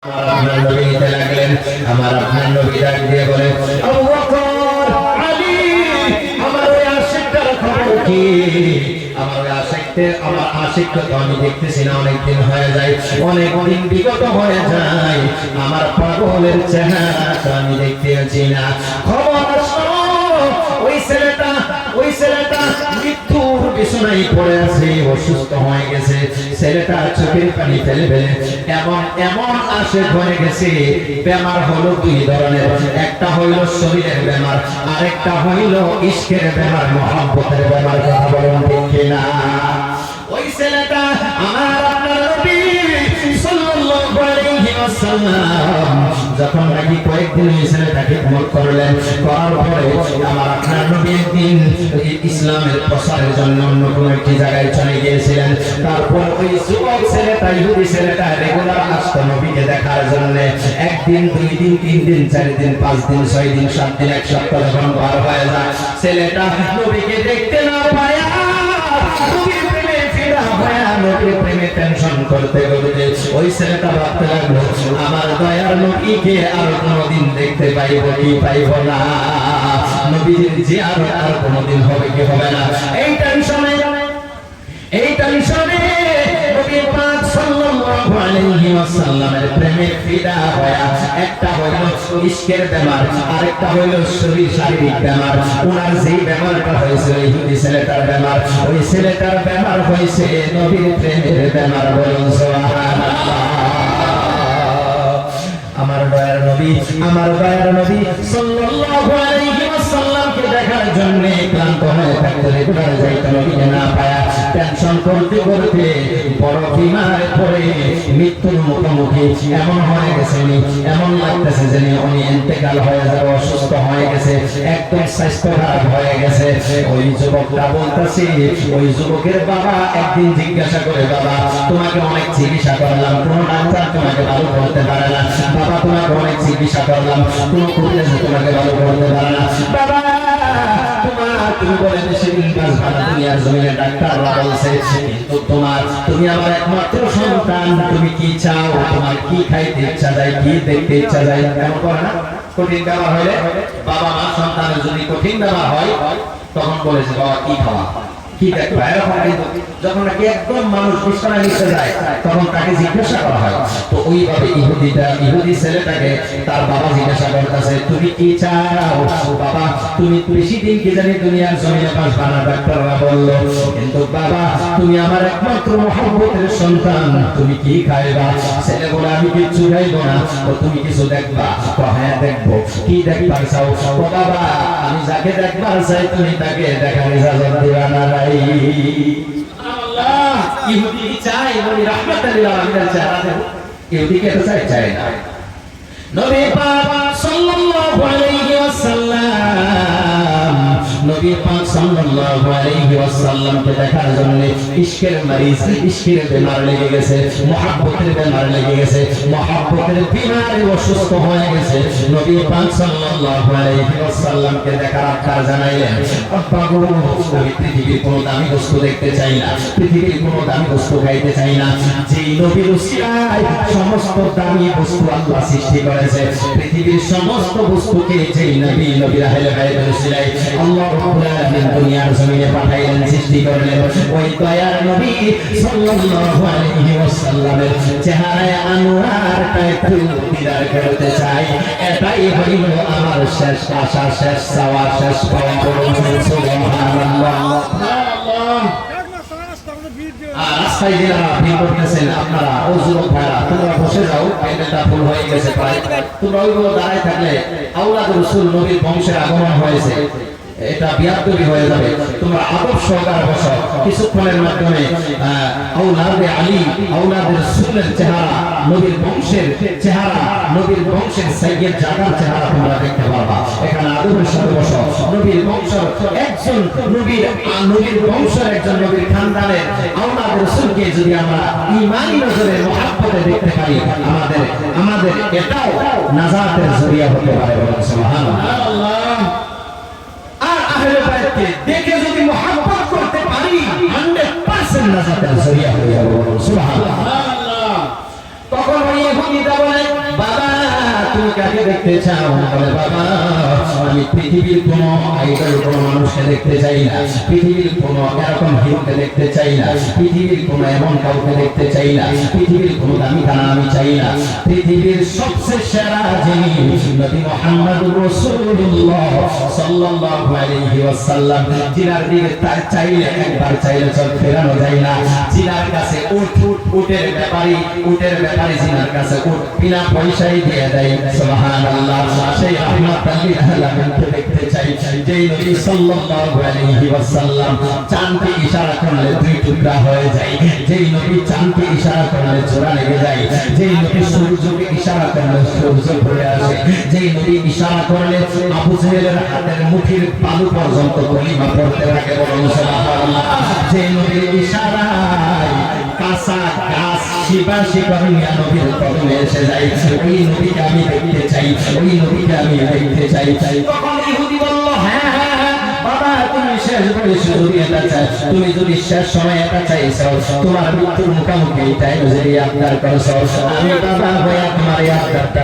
আপনার নবী নিতে লাগলেন। আমার আপনার নবী ডাক দিয়ে বলে, আবু বকর, আলী, আমার ওই আশিকটার খবর কি? আমার আশিককে তো আমি দেখতেছি না, অনেকদিন হয়ে যায়, অনেকদিন বিগত হয়ে যায়, আমার পাগলের চেহারাটা আমি দেখতে পাচ্ছি না। খবর ওই ছেলেটা মৃত্যুর বিছানায় পড়ে আছে, অসুস্থ হয়ে গেছে। ছেলেটা চোখের পানি ফেলে ফেলে এমন আশিক হয়ে গেছে। বেমার হলো দুই ধরনের, একটা হইল শরীরের বেমার, আরেকটা হইল ইশকের বেমার, মহব্বতের বেমার। কথা বলেন ঠিক কিনা? ওই ছেলেটা আমার আপনার নবী সাল্লাল্লাহু আলাইহি ওয়াসাল্লাম যখন নাকি কয়েকদিন ওই ছেলেটাকে খবর করলেন, করার পরে আমার আপনার নবী একদিন ইসলামের প্রসারের জন্য অন্য কোনো একটি জায়গায় চলে গিয়েছিলেন। তারপর ওই যুবক ছেলেটা, ইহুদি ছেলেটা রেগুলার আসতো নবীকে দেখার জন্য। একদিন, দুই দিন, তিন দিন, 4 দিন, 5 দিন, 6 দিন, 7 দিন, এক সপ্তাহ যখন পার হয়ে যায়, ছেলেটা নবীকে দেখতে না পায়া নবীর প্রেমে ফিরা হয়ে নবীর প্রেমে টেনশন করতে করতে ওই ছেলেটা ভাবতে লাগলো, আমার দয়ার নবীকে আর কোনোদিন দেখতে পাইব কি পাইব না, নবীর জিয়ারত আর কোনোদিন হবে কি হবে না। এই টেনশনে নবী পাক সাল্লাল্লাহু আলাইহি ওয়াসাল্লামের প্রেমে ফিদা হয়া, একটা হইল ইশকের বেমার, আরেকটা হইল শারীরিক বেমার। ওনার যেই বেমারটা হয়েছে ইহুদি ছেলেটার বেমার, ওই ছেলেটার বেমার হয়েছে নবীর প্রেমের বেমার। বলুন সুবহানাল্লাহ। আমার দয়ার নবী সাল্লাল্লাহু আলাইহি ওয়াসাল্লামকে দেখার জন্য ক্লান্ত হয়ে থাকতে রেগুলার যাইতে নবীকে না পায়া টেনশন করতে করতে বড় বিমারে পড়ে মৃত্যুর মুখোমুখি এমন হয়ে গেছে, এমন লাগতেছে যে উনি ইন্তেকাল হয়ে যাবে, অসুস্থ হয়ে গেছে, একদম স্বাস্থ্য খারাপ হয়ে গেছে। ওই যুবকটা বলতেছে, ওই যুবকের বাবা একদিন জিজ্ঞাসা করে, বাবা তোমাকে অনেক চিকিৎসা করলাম, কোনো ডাক্তার তোমাকে ভালো করতে পারে না, বাবা তোমাকে অনেক চিকিৎসা করলাম, কোনো কবিরাজ তোমাকে ভালো করতে পারে না, বাবা তুমি বলে সেদিন কাজ ভালো দুনিয়ার জমিনে ডাক্তাররা বলছে, কিন্তু তুমি আমার একমাত্র সন্তান, তুমি কি চাও, তোমার কি খাইতে ইচ্ছা যায়, কি দেখতে ইচ্ছা যায়? কেমন করে না? কঠিন ব্যাপার হলে বাবা মা সন্তানের যদি কঠিন ব্যাপার হয় তখন বলেছে, বাবা কি খাওয়া, কি দেখবা, এরকম। কিন্তু যখন নাকি একদম মানুষ বিছানায় নিচে যায় তখন তাকে জিজ্ঞাসা করা হয়। তো ওইভাবে ইহুদি ছেলেটাকে তার বাবা জিজ্ঞাসা করতেছে, তুমি কি চাও বাবা? তুমি বেশি দিন কি জানি দুনিয়ার জমিনে বাঁচবা না, ডাক্তাররা বললো, কিন্তু বাবা তুমি আমার একমাত্র মহব্বতের সন্তান, তুমি কি খাইবা? ছেলে বলে, আমি কিচ্ছু খাইবো না। তো তুমি কিছু দেখবা? তো হ্যাঁ দেখবো। কি দেখবার চাও? ও বাবা আমি যাকে দেখবার চাই তুমি তাকে দেখার ইজাজত দিবা না? আল্লাহ, ইহুদি চাই নবী রাহমাতুল লিল আলামিনের চেহারা দেখো, ইহুদি কে তো চাই না। নবী পাক সাল্লাল্লাহু আলাইহি ওয়াসাল্লাম কে দেখার জন্য ইশকের মারিজ, ইশকের বেমার লেগে গেছে, মহব্বতের বেমার লেগে গেছে, মহব্বতের বিমারে অসুস্থ হয়ে গেছে। নবী পাক সাল্লাল্লাহু আলাইহি ওয়াসাল্লাম কে দেখার আবদার জানাইলেন, আব্বা গো আমি পৃথিবীর কোনো দামি বস্তু দেখতে চাই না, পৃথিবীর কোনো দামি বস্তু খাইতে চাই না। যেই নবীর উসিলায় সমস্ত দামি বস্তু আল্লাহ সৃষ্টি করেছে, পৃথিবীর সমস্ত বস্তুকে যেই নবীর আহলে বাইতের উসিলায় আল্লাহ রাব্বুল আলামিন দুনিয়ার জমিনে পাঠাইলেন, সৃষ্টি করলেন। ওই দয়ার নবী সাল্লাল্লাহু আলাইহি ওয়াসাল্লামের চেহারায় আনোয়ারটা একটু দিদার করতে চাই। এটাই হইল আমার শেষ আশা, শেষ চাওয়া, শেষ পাওয়া। সুবহানাল্লাহ। রাস্তায় যারা ভিড় করতেছেন আপনারা, ও যুবক ভাইরা তোমরা বসে যাও, এটা ভুল হয়ে গেছে প্রায়। তোমরা ওইগুলো দাঁড়ায় থাকলে আওলাদ রাসূল নবীর বংশের আগমন হয়েছে, এটা বিয়াদবি হয়ে যাবে। তোমরা আদব সহকারে বসো, কিছুক্ষণের মাধ্যমে আওলাদে আলী, আওলাদে রাসূলের চেহারা, নবীর বংশের চেহারা, নবীর বংশের সাইয়েদ জাগার চেহারা তোমরা দেখতে পারবা। এখানে আদবের সাথে বসো। নবীর বংশের একজন, নবীর বংশের একজন, নবীর খানদানের আওলাদে রাসূলকে যদি আমরা ঈমানি নজরে মহব্বতে দেখতে পারি, আমাদের এটাও নাজাতের জরিয়া হতে পারে। সুবহানাল্লাহ। আহলে বাইতকে দেখে যদি মহব্বত করতে পারি 100% নাজাতের জরিয়া হয়ে যাবে। সুবহানাল্লাহ। তখন ওই ইহুদিরা বলে, কাকে দেখতে চাও? বলে বাবা আমি পৃথিবীর কোন আইডল কোন মানুষকে দেখতে চাই না, পৃথিবীর কোন এরকম হিরোকে দেখতে চাই না, পৃথিবীর কোন এমন কাউকে দেখতে চাই না, পৃথিবীর কোন দামি খানা আমি চাই না। পৃথিবীর সবচেয়ে সেরা যিনি নবী মুহাম্মদুর রাসূলুল্লাহ সাল্লাল্লাহু আলাইহি ওয়াসাল্লাম, যিনার দিকে চাইলে একবার চাইলে চোখ ফেরানো যায় না, যিনার কাছে উটের ব্যাপারে যিনার কাছে উট বিনা পয়সায় দিয়ে দেয় সুবহানাল্লাহ। সেই রাহমাতুল লিল আলামিনকে দেখতে চাই, যেই নবী সাল্লাল্লাহু আলাইহি ওয়াসাল্লাম চাঁদকে ইশারা করলে দুই টুকরা হয়ে যায়, যেই নবী চাঁদকে ইশারা করলে চোরা লেগে যায়, যেই নবী সূর্যকে ইশারা করলে সূর্য পড়ে আসে, যেই নবী ইশারা করলে আবু জেহেলের হাতের মুঠির বালু পর্যন্ত কলিমা পড়তে থাকে, বলুন সুবহানাল্লাহ। যেই নবীর ইশারায় কাঁচা গাছ শিবাশি করিয়া নবীর কদমে এসে যায়, ওই নবীকে আমি দেখতে চাই, ওই নবীকে আমি দেখতে চাই। তখন ইহুদি বলল হ্যাঁ হ্যাঁ হ্যাঁ বাবা, তুমি শেষ বয়সে যদি এটা চাই, তুমি যদি শেষ সময় এটা চাইছো, তোমার মৃত্যুর মুখোমুখি তাই যদি আবদার করছো, আমি বাবা হয়ে তোমার এই আবদারটা